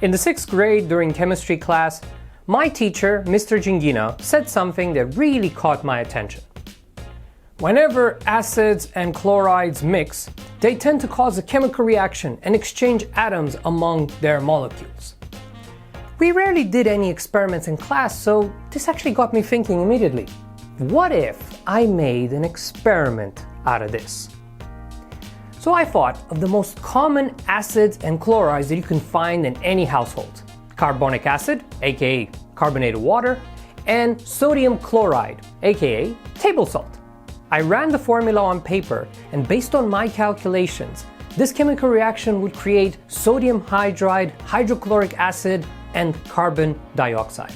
In the 6th grade during chemistry class, my teacher, Mr. Gingina, said something that really caught my attention. Whenever acids and chlorides mix, they tend to cause a chemical reaction and exchange atoms among their molecules. We rarely did any experiments in class, so this actually got me thinking immediately. What if I made an experiment out of this? So I thought of the most common acids and chlorides that you can find in any household. Carbonic acid, aka carbonated water, and sodium chloride, aka table salt. I ran the formula on paper, and based on my calculations, this chemical reaction would create sodium hydride, hydrochloric acid, and carbon dioxide.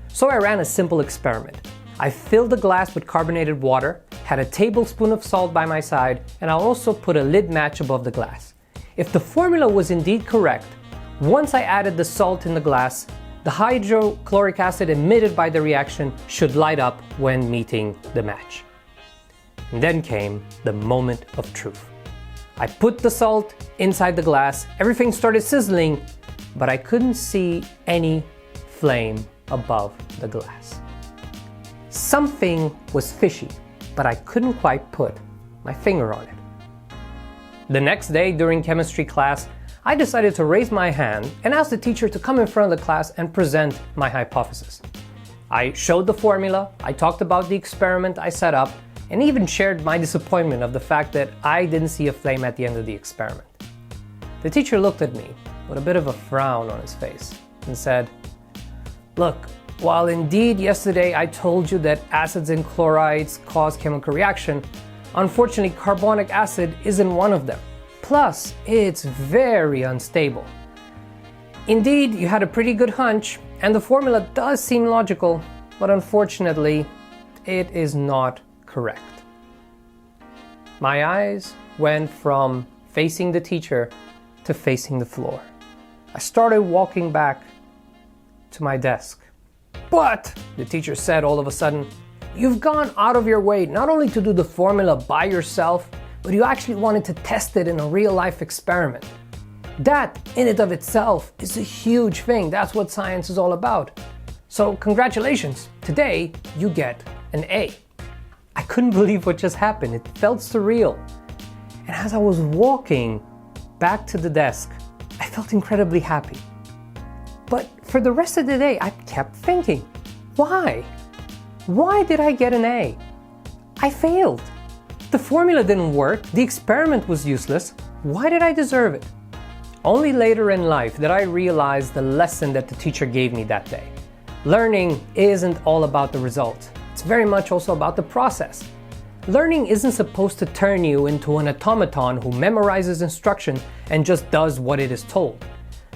So I ran a simple experiment. I filled the glass with carbonated water, had a tablespoon of salt by my side, and I also put a lid match above the glass. If the formula was indeed correct, once I added the salt in the glass, the hydrochloric acid emitted by the reaction should light up when meeting the match. And then came the moment of truth. I put the salt inside the glass, everything started sizzling, but I couldn't see any flame above the glass. Something was fishy, but I couldn't quite put my finger on it. The next day during chemistry class, I decided to raise my hand and ask the teacher to come in front of the class and present my hypothesis. I showed the formula, I talked about the experiment I set up, and even shared my disappointment of the fact that I didn't see a flame at the end of the experiment. The teacher looked at me with a bit of a frown on his face and said, "Look, while indeed yesterday I told you that acids and chlorides cause chemical reaction, unfortunately carbonic acid isn't one of them. Plus, it's very unstable. Indeed, you had a pretty good hunch, and the formula does seem logical, but unfortunately, it is not correct." My eyes went from facing the teacher to facing the floor. I started walking back to my desk. "But," the teacher said all of a sudden, "you've gone out of your way not only to do the formula by yourself, but you actually wanted to test it in a real-life experiment. That, in and of itself, is a huge thing. That's what science is all about. So congratulations, today you get an A." I couldn't believe what just happened. It felt surreal. And as I was walking back to the desk, I felt incredibly happy. But for the rest of the day, I kept thinking, why? Why did I get an A? I failed. The formula didn't work, the experiment was useless. Why did I deserve it? Only later in life did I realize the lesson that the teacher gave me that day. Learning isn't all about the result. It's very much also about the process. Learning isn't supposed to turn you into an automaton who memorizes instruction and just does what it is told.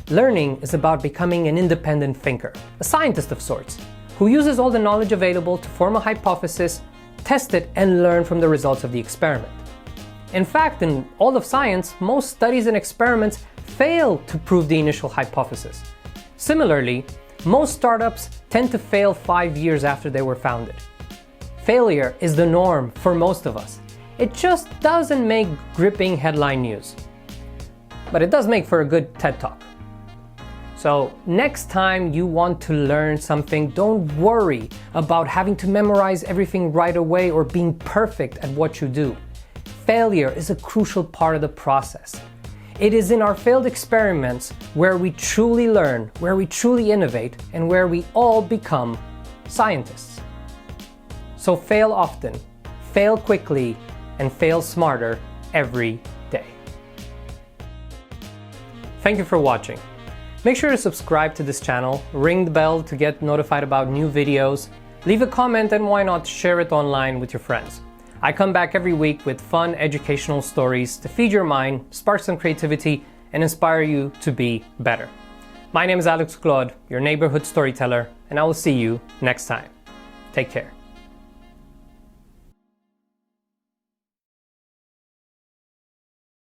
Learning is about becoming an independent thinker, a scientist of sorts, who uses all the knowledge available to form a hypothesis, test it, and learn from the results of the experiment. In fact, in all of science, most studies and experiments fail to prove the initial hypothesis. Similarly, most startups tend to fail 5 years after they were founded. Failure is the norm for most of us. It just doesn't make gripping headline news. But it does make for a good TED Talk. So next time you want to learn something, don't worry about having to memorize everything right away or being perfect at what you do. Failure is a crucial part of the process. It is in our failed experiments where we truly learn, where we truly innovate, and where we all become scientists. So fail often, fail quickly, and fail smarter every day. Thank you for watching. Make sure to subscribe to this channel, ring the bell to get notified about new videos, leave a comment, and why not share it online with your friends. I come back every week with fun educational stories to feed your mind, spark some creativity, and inspire you to be better. My name is Glod, your neighborhood storyteller, and I will see you next time. Take care.